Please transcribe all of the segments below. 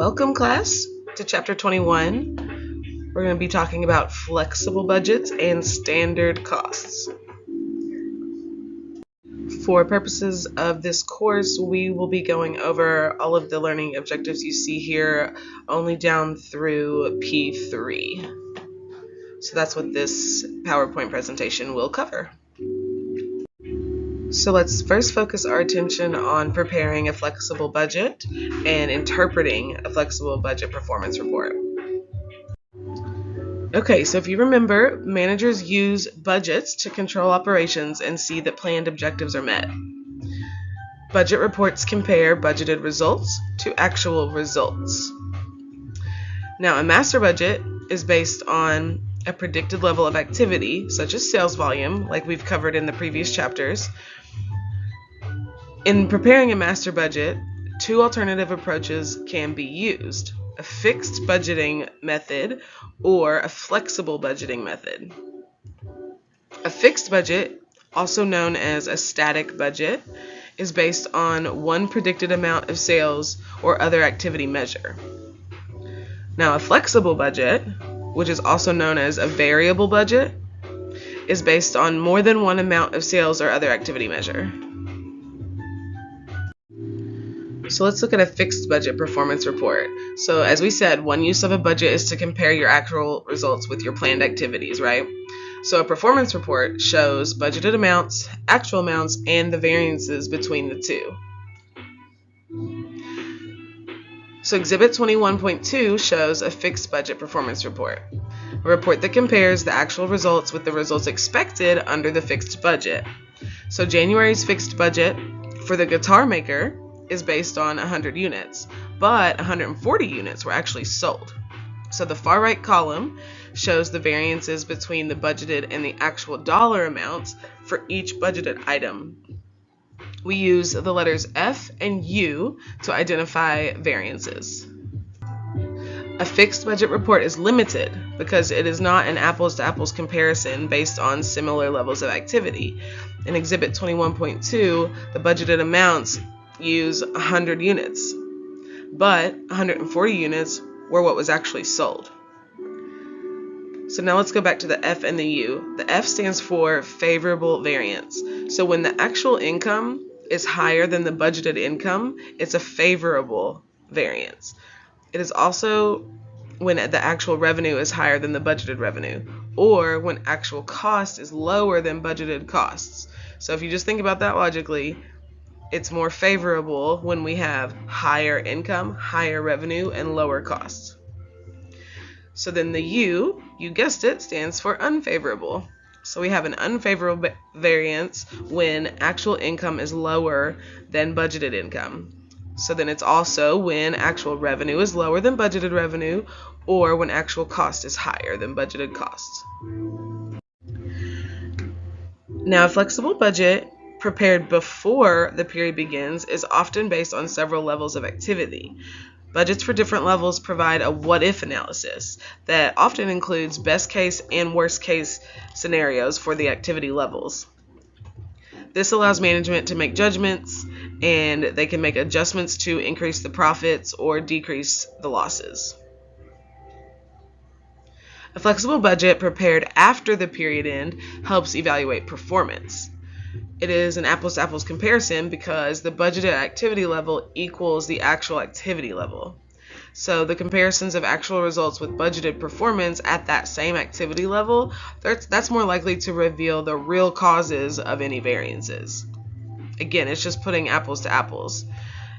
Welcome, class, to Chapter 21. We're going to be talking about flexible budgets and standard costs. For purposes of this course, we will be going over all of the learning objectives you see here, only down through P3. So that's what this PowerPoint presentation will cover. So let's first focus our attention on preparing a flexible budget and interpreting a flexible budget performance report. Okay, so if you remember, managers use budgets to control operations and see that planned objectives are met. Budget reports compare budgeted results to actual results. Now, a master budget is based on a predicted level of activity, such as sales volume, like we've covered in the previous chapters. In preparing a master budget, two alternative approaches can be used: a fixed budgeting method or a flexible budgeting method. A fixed budget, also known as a static budget, is based on one predicted amount of sales or other activity measure. Now, a flexible budget, which is also known as a variable budget, is based on more than one amount of sales or other activity measure. So let's look at a fixed budget performance report. So as we said, one use of a budget is to compare your actual results with your planned activities, right? So a performance report shows budgeted amounts, actual amounts, and the variances between the two. So Exhibit 21.2 shows a fixed budget performance report, a report that compares the actual results with the results expected under the fixed budget. So January's fixed budget for the guitar maker is based on 100 units, but 140 units were actually sold. So the far right column shows the variances between the budgeted and the actual dollar amounts for each budgeted item. We use the letters F and U to identify variances. A fixed budget report is limited because it is not an apples-to-apples comparison based on similar levels of activity. In Exhibit 21.2, the budgeted amounts use 100 units, but 140 units were what was actually sold. So now let's go back to the F and the U. The F stands for favorable variance. So when the actual income is higher than the budgeted income, it's a favorable variance. It is also when the actual revenue is higher than the budgeted revenue, or when actual cost is lower than budgeted costs. So if you just think about that logically, it's more favorable when we have higher income, higher revenue, and lower costs. So then the U, you guessed it, stands for unfavorable. So we have an unfavorable variance when actual income is lower than budgeted income. So then it's also when actual revenue is lower than budgeted revenue, or when actual cost is higher than budgeted costs. Now, a flexible budget prepared before the period begins is often based on several levels of activity. Budgets for different levels provide a what-if analysis that often includes best case and worst case scenarios for the activity levels. This allows management to make judgments, and they can make adjustments to increase the profits or decrease the losses. A flexible budget prepared after the period end helps evaluate performance. It is an apples-to-apples comparison because the budgeted activity level equals the actual activity level. So the comparisons of actual results with budgeted performance at that same activity level, that's more likely to reveal the real causes of any variances. Again, it's just putting apples to apples.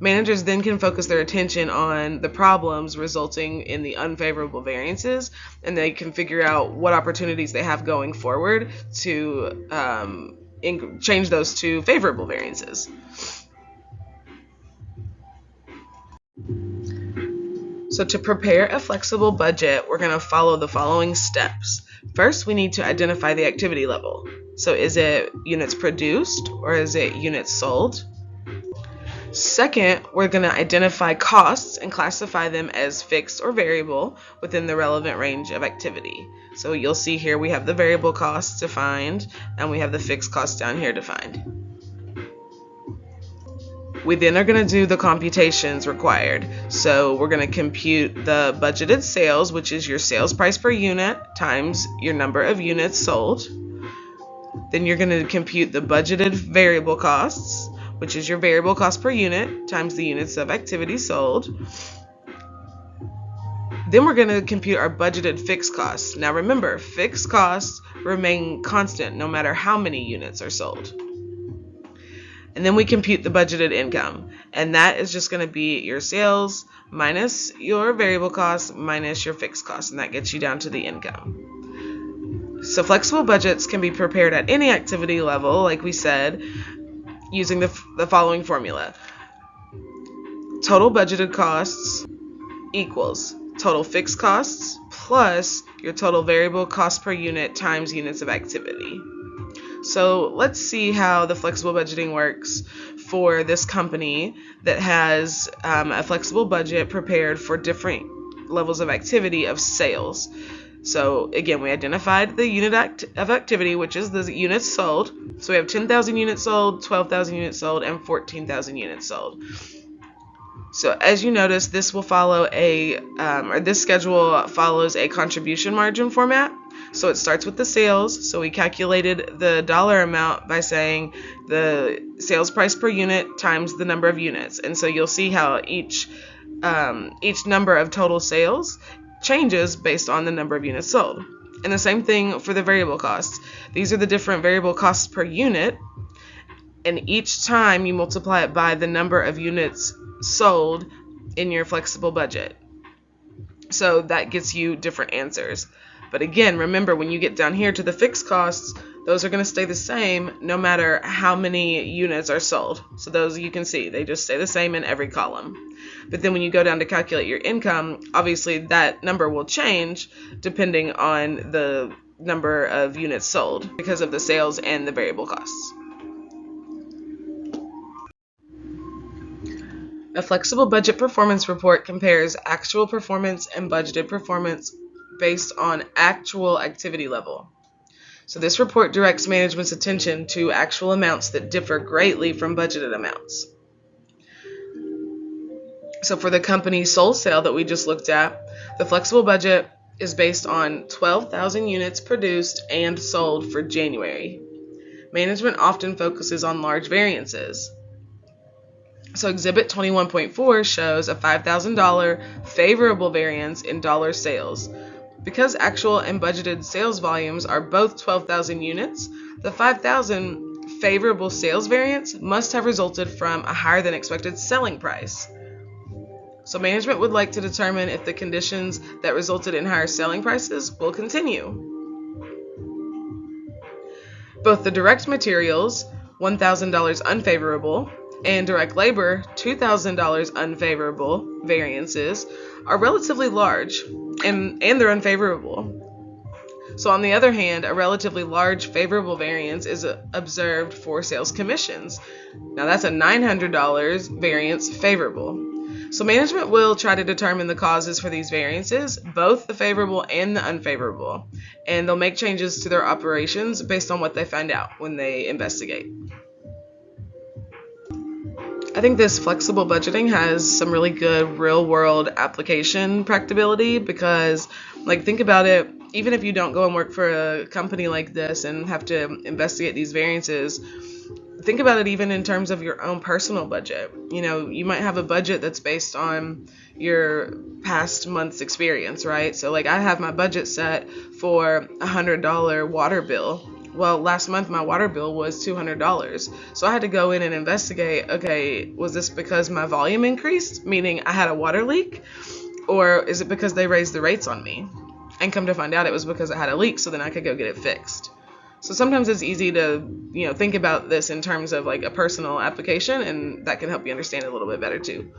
Managers then can focus their attention on the problems resulting in the unfavorable variances, and they can figure out what opportunities they have going forward to change those to favorable variances. So to prepare a flexible budget, we're going to follow the following steps. First, we need to identify the activity level. So is it units produced or is it units sold? Second, we're going to identify costs and classify them as fixed or variable within the relevant range of activity. So you'll see here we have the variable costs defined and we have the fixed costs down here defined. We then are going to do the computations required. So we're going to compute the budgeted sales, which is your sales price per unit times your number of units sold. Then you're going to compute the budgeted variable costs, which is your variable cost per unit times the units of activity sold. Then we're going to compute our budgeted fixed costs. Now remember, fixed costs remain constant no matter how many units are sold. And then we compute the budgeted income. And that is just going to be your sales minus your variable costs minus your fixed costs. And that gets you down to the income. So flexible budgets can be prepared at any activity level, like we said, using the following formula. Total budgeted costs equals total fixed costs plus your total variable cost per unit times units of activity. So let's see how the flexible budgeting works for this company that has a flexible budget prepared for different levels of activity of sales. So again, we identified the unit of activity, which is the units sold. So we have 10,000 units sold, 12,000 units sold, and 14,000 units sold. So as you notice, this will follow this schedule follows a contribution margin format. So it starts with the sales. So we calculated the dollar amount by saying the sales price per unit times the number of units. And so you'll see how each number of total sales changes based on the number of units sold. And the same thing for the variable costs. These are the different variable costs per unit. And each time you multiply it by the number of units sold in your flexible budget. So that gets you different answers. But again, remember, when you get down here to the fixed costs, those are going to stay the same no matter how many units are sold. So those you can see, they just stay the same in every column. But then when you go down to calculate your income, obviously that number will change depending on the number of units sold because of the sales and the variable costs. A flexible budget performance report compares actual performance and budgeted performance based on actual activity level. So this report directs management's attention to actual amounts that differ greatly from budgeted amounts. So for the company sole sale that we just looked at, the flexible budget is based on 12,000 units produced and sold for January. Management often focuses on large variances. So Exhibit 21.4 shows a $5,000 favorable variance in dollar sales. Because actual and budgeted sales volumes are both 12,000 units, the 5,000 favorable sales variance must have resulted from a higher than expected selling price. So management would like to determine if the conditions that resulted in higher selling prices will continue. Both the direct materials, $1,000 unfavorable, and direct labor, $2,000 unfavorable variances are relatively large, and they're unfavorable. So on the other hand, a relatively large favorable variance is observed for sales commissions. Now that's a $900 variance favorable. So management will try to determine the causes for these variances, both the favorable and the unfavorable, and they'll make changes to their operations based on what they find out when they investigate. I think this flexible budgeting has some really good real-world application practicability because, think about it, even if you don't go and work for a company like this and have to investigate these variances, think about it even in terms of your own personal budget. You might have a budget that's based on your past month's experience, right? So, I have my budget set for a $100 water bill. Well, last month my water bill was $200. So I had to go in and investigate, okay, was this because my volume increased, meaning I had a water leak? Or is it because they raised the rates on me? And come to find out it was because I had a leak, so then I could go get it fixed. So sometimes it's easy to, think about this in terms of a personal application, and that can help you understand it a little bit better too.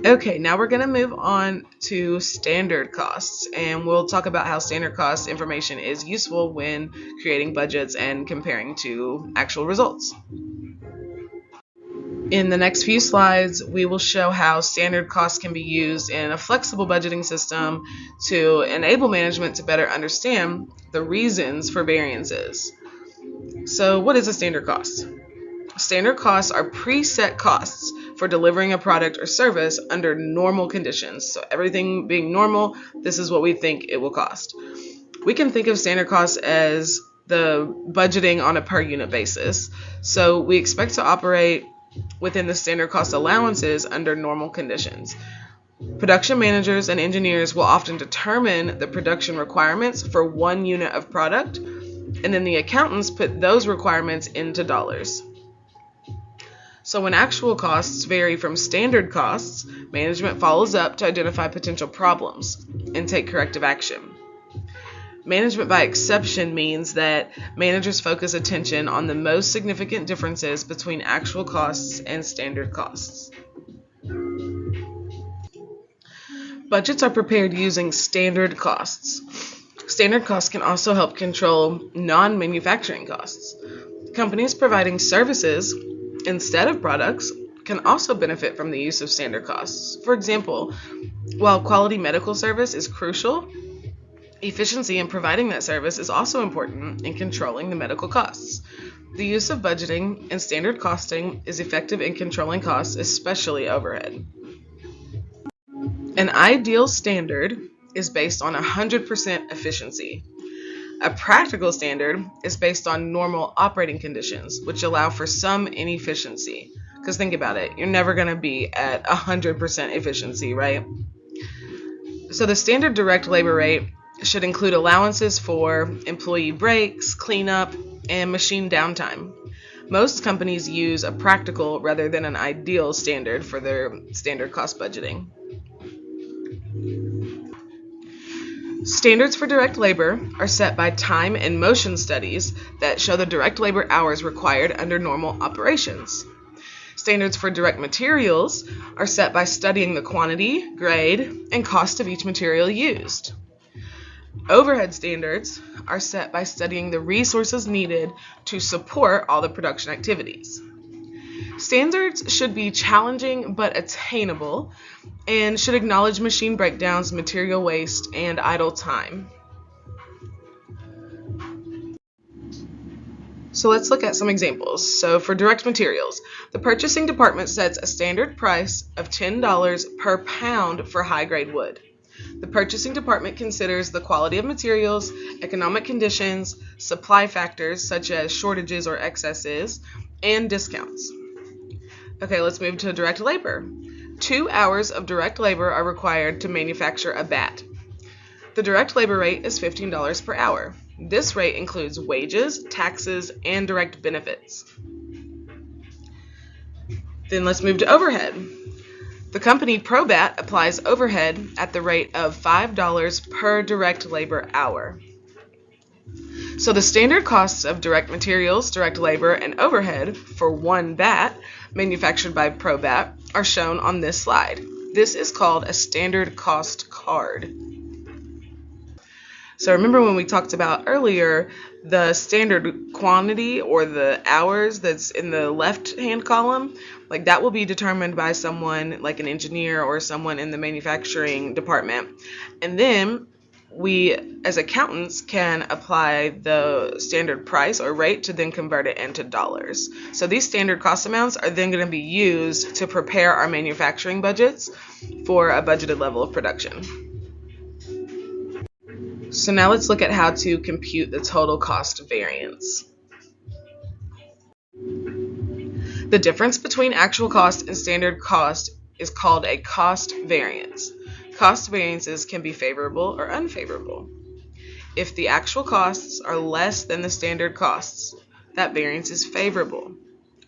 Okay, now we're going to move on to standard costs, and we'll talk about how standard cost information is useful when creating budgets and comparing to actual results. In the next few slides, we will show how standard costs can be used in a flexible budgeting system to enable management to better understand the reasons for variances. So what is a standard cost? Standard costs are preset costs for delivering a product or service under normal conditions. So everything being normal, this is what we think it will cost. We can think of standard costs as the budgeting on a per unit basis. So we expect to operate within the standard cost allowances under normal conditions. Production managers and engineers will often determine the production requirements for 1 unit of product, and then the accountants put those requirements into dollars. So when actual costs vary from standard costs, management follows up to identify potential problems and take corrective action. Management by exception means that managers focus attention on the most significant differences between actual costs and standard costs. Budgets are prepared using standard costs. Standard costs can also help control non-manufacturing costs. Companies providing services instead of products can also benefit from the use of standard costs. For example, while quality medical service is crucial, efficiency in providing that service is also important in controlling the medical costs. The use of budgeting and standard costing is effective in controlling costs, especially overhead. An ideal standard is based on 100% efficiency. A practical standard is based on normal operating conditions, which allow for some inefficiency. Because think about it, you're never going to be at 100% efficiency, right? So the standard direct labor rate should include allowances for employee breaks, cleanup, and machine downtime. Most companies use a practical rather than an ideal standard for their standard cost budgeting. Standards for direct labor are set by time and motion studies that show the direct labor hours required under normal operations. Standards for direct materials are set by studying the quantity, grade, and cost of each material used. Overhead standards are set by studying the resources needed to support all the production activities. Standards should be challenging but attainable and should acknowledge machine breakdowns, material waste, and idle time. So let's look at some examples. So for direct materials, the purchasing department sets a standard price of $10 per pound for high-grade wood. The purchasing department considers the quality of materials, economic conditions, supply factors such as shortages or excesses, and discounts. Okay, let's move to direct labor. 2 hours of direct labor are required to manufacture a bat. The direct labor rate is $15 per hour. This rate includes wages, taxes, and direct benefits. Then let's move to overhead. The company ProBat applies overhead at the rate of $5 per direct labor hour. So the standard costs of direct materials, direct labor, and overhead for one bat manufactured by ProBat are shown on this slide. This is called a standard cost card. So remember when we talked about earlier the standard quantity or the hours that's in the left-hand column, like that will be determined by someone like an engineer or someone in the manufacturing department. And then we as accountants can apply the standard price or rate to then convert it into dollars. So these standard cost amounts are then going to be used to prepare our manufacturing budgets for a budgeted level of production. So now let's look at how to compute the total cost variance. The difference between actual cost and standard cost is called a cost variance. Cost variances can be favorable or unfavorable. If the actual costs are less than the standard costs, that variance is favorable.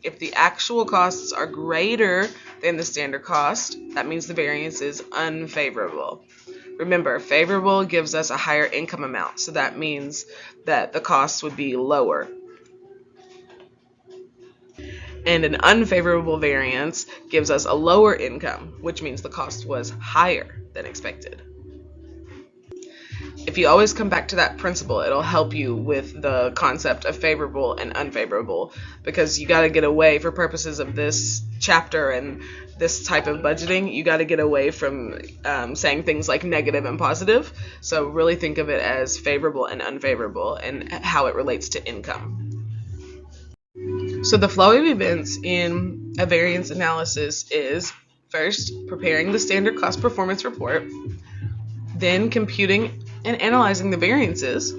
If the actual costs are greater than the standard cost, that means the variance is unfavorable. Remember, favorable gives us a higher income amount, so that means that the costs would be lower. And an unfavorable variance gives us a lower income, which means the cost was higher than expected. If you always come back to that principle, it'll help you with the concept of favorable and unfavorable, because you got to get away, for purposes of this chapter and this type of budgeting, you got to get away from saying things like negative and positive. So really think of it as favorable and unfavorable and how it relates to income. So the flow of events in a variance analysis is first preparing the standard cost performance report, then computing and analyzing the variances,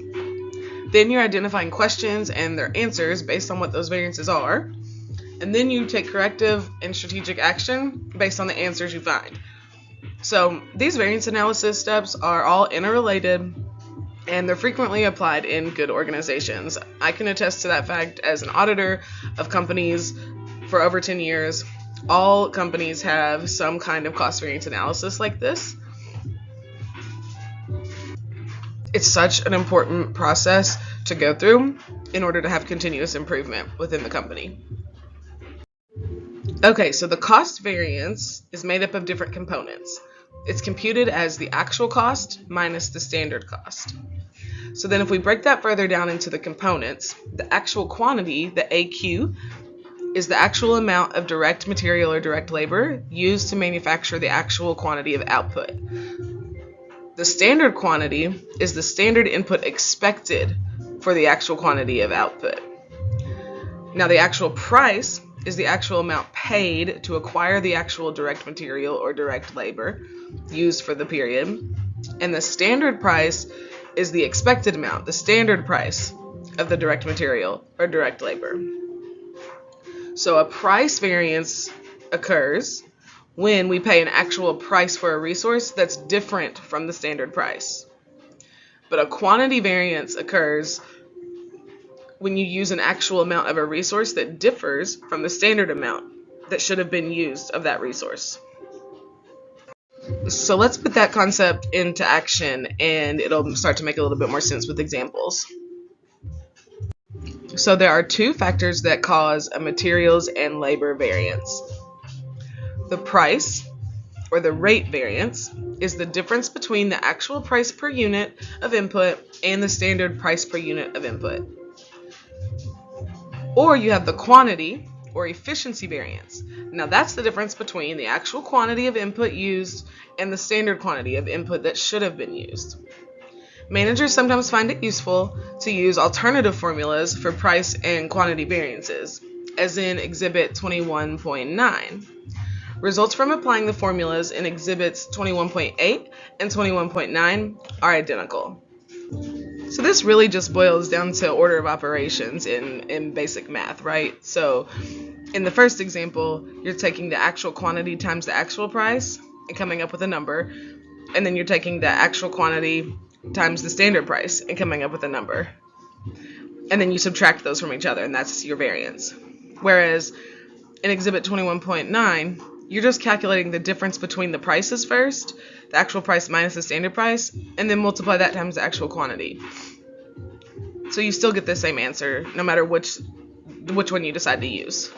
then you're identifying questions and their answers based on what those variances are, and then you take corrective and strategic action based on the answers you find. So these variance analysis steps are all interrelated, and they're frequently applied in good organizations. I can attest to that fact as an auditor of companies for over 10 years. All companies have some kind of cost variance analysis like this. It's such an important process to go through in order to have continuous improvement within the company. Okay, so the cost variance is made up of different components. It's computed as the actual cost minus the standard cost. So then if we break that further down into the components, the actual quantity, the AQ, is the actual amount of direct material or direct labor used to manufacture the actual quantity of output. The standard quantity is the standard input expected for the actual quantity of output. Now the actual price is the actual amount paid to acquire the actual direct material or direct labor used for the period. And the standard price is the expected amount, the standard price of the direct material or direct labor. So a price variance occurs when we pay an actual price for a resource that's different from the standard price. But a quantity variance occurs when you use an actual amount of a resource that differs from the standard amount that should have been used of that resource. So let's put that concept into action, and it'll start to make a little bit more sense with examples. So there are two factors that cause a materials and labor variance. The price, or the rate variance, is the difference between the actual price per unit of input and the standard price per unit of input. Or you have the quantity, or efficiency variance. Now that's the difference between the actual quantity of input used and the standard quantity of input that should have been used. Managers sometimes find it useful to use alternative formulas for price and quantity variances, as in Exhibit 21.9. Results from applying the formulas in Exhibits 21.8 and 21.9 are identical. So this really just boils down to order of operations in basic math, right? So in the first example, you're taking the actual quantity times the actual price and coming up with a number. And then you're taking the actual quantity times the standard price and coming up with a number. And then you subtract those from each other, and that's your variance. Whereas in Exhibit 21.9, you're just calculating the difference between the prices first, the actual price minus the standard price, and then multiply that times the actual quantity. So you still get the same answer, no matter which one you decide to use.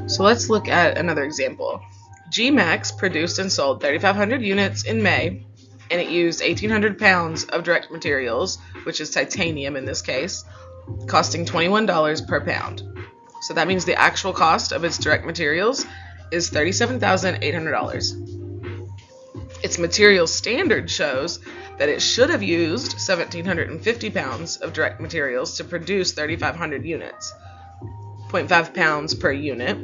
So let's look at another example. GMAX produced and sold 3,500 units in May, and it used 1,800 pounds of direct materials, which is titanium in this case, costing $21 per pound. So that means the actual cost of its direct materials is $37,800. Its material standard shows that it should have used 1,750 pounds of direct materials to produce 3,500 units, 0.5 pounds per unit.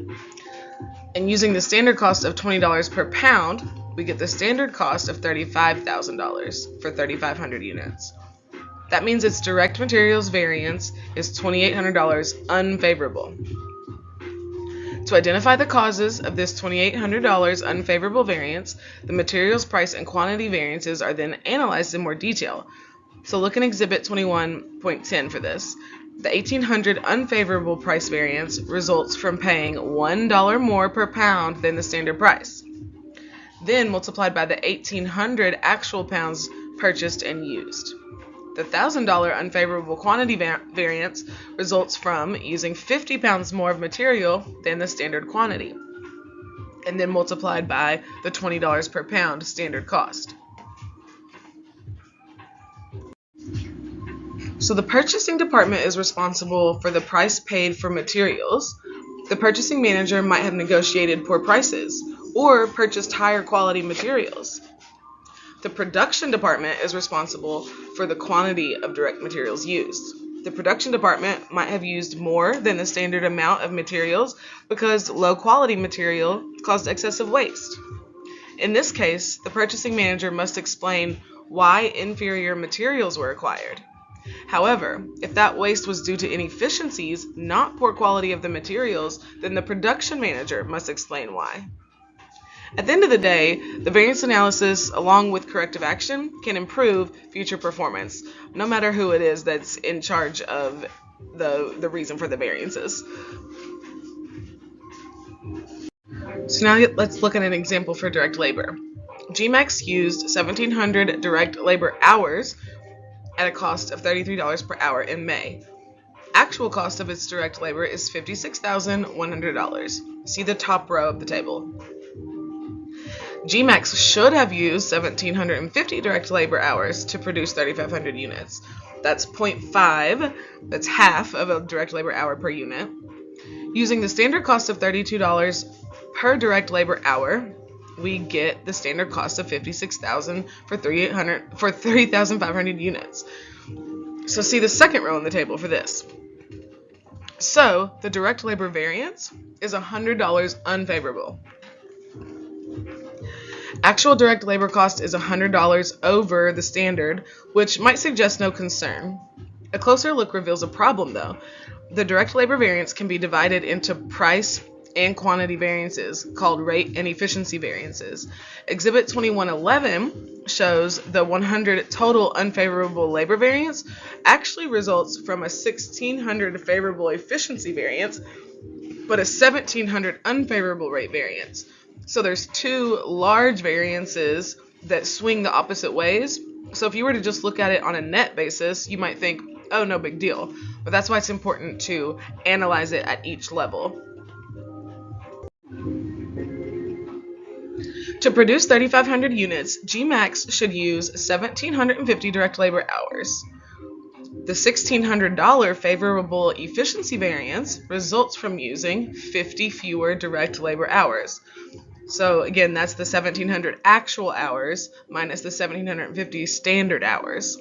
And using the standard cost of $20 per pound, we get the standard cost of $35,000 for 3,500 units. That means its direct materials variance is $2,800 unfavorable. To identify the causes of this $2,800 unfavorable variance, the materials price and quantity variances are then analyzed in more detail. So look in Exhibit 21.10 for this. The $1,800 unfavorable price variance results from paying $1 more per pound than the standard price, then multiplied by the 1,800 actual pounds purchased and used. The $1,000 unfavorable quantity variance results from using 50 pounds more of material than the standard quantity, and then multiplied by the $20 per pound standard cost. So the purchasing department is responsible for the price paid for materials. The purchasing manager might have negotiated poor prices or purchased higher quality materials. The production department is responsible for the quantity of direct materials used. The production department might have used more than the standard amount of materials because low quality material caused excessive waste. In this case, the purchasing manager must explain why inferior materials were acquired. However, if that waste was due to inefficiencies, not poor quality of the materials, then the production manager must explain why. At the end of the day, the variance analysis, along with corrective action, can improve future performance, no matter who it is that's in charge of the reason for the variances. So now let's look at an example for direct labor. GMAX used 1,700 direct labor hours at a cost of $33 per hour in May. Actual cost of its direct labor is $56,100. See the top row of the table. GMAX should have used 1,750 direct labor hours to produce 3,500 units. That's 0.5, that's half of a direct labor hour per unit. Using the standard cost of $32 per direct labor hour, we get the standard cost of $56,000 for 3,500 units. So see the second row on the table for this. So the direct labor variance is $100 unfavorable. Actual direct labor cost is $100 over the standard, which might suggest no concern. A closer look reveals a problem, though. The direct labor variance can be divided into price and quantity variances, called rate and efficiency variances. Exhibit 2111 shows the 100 total unfavorable labor variance actually results from a 1,600 favorable efficiency variance, but a 1,700 unfavorable rate variance. So there's two large variances that swing the opposite ways. So if you were to just look at it on a net basis, you might think, oh, no big deal. But that's why it's important to analyze it at each level. To produce 3,500 units, GMAX should use 1,750 direct labor hours. The $1,600 favorable efficiency variance results from using 50 fewer direct labor hours. So again, that's the 1,700 actual hours minus the 1,750 standard hours.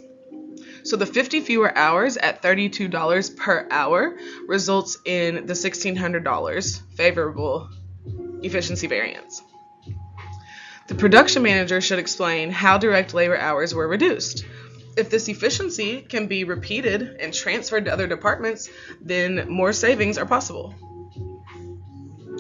So the 50 fewer hours at $32 per hour results in the $1,600 favorable efficiency variance. The production manager should explain how direct labor hours were reduced. If this efficiency can be repeated and transferred to other departments, then more savings are possible.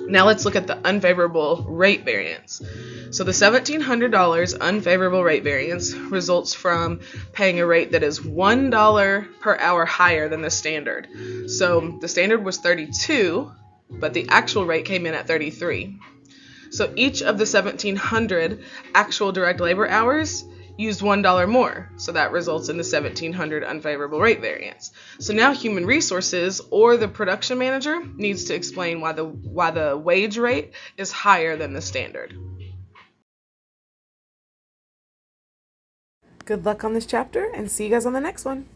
Now let's look at the unfavorable rate variance. So the $1,700 unfavorable rate variance results from paying a rate that is $1 per hour higher than the standard. So the standard was $32, but the actual rate came in at $33. So each of the 1,700 actual direct labor hours used $1 more. So that results in the 1,700 unfavorable rate variance. So now human resources or the production manager needs to explain why the wage rate is higher than the standard. Good luck on this chapter and see you guys on the next one.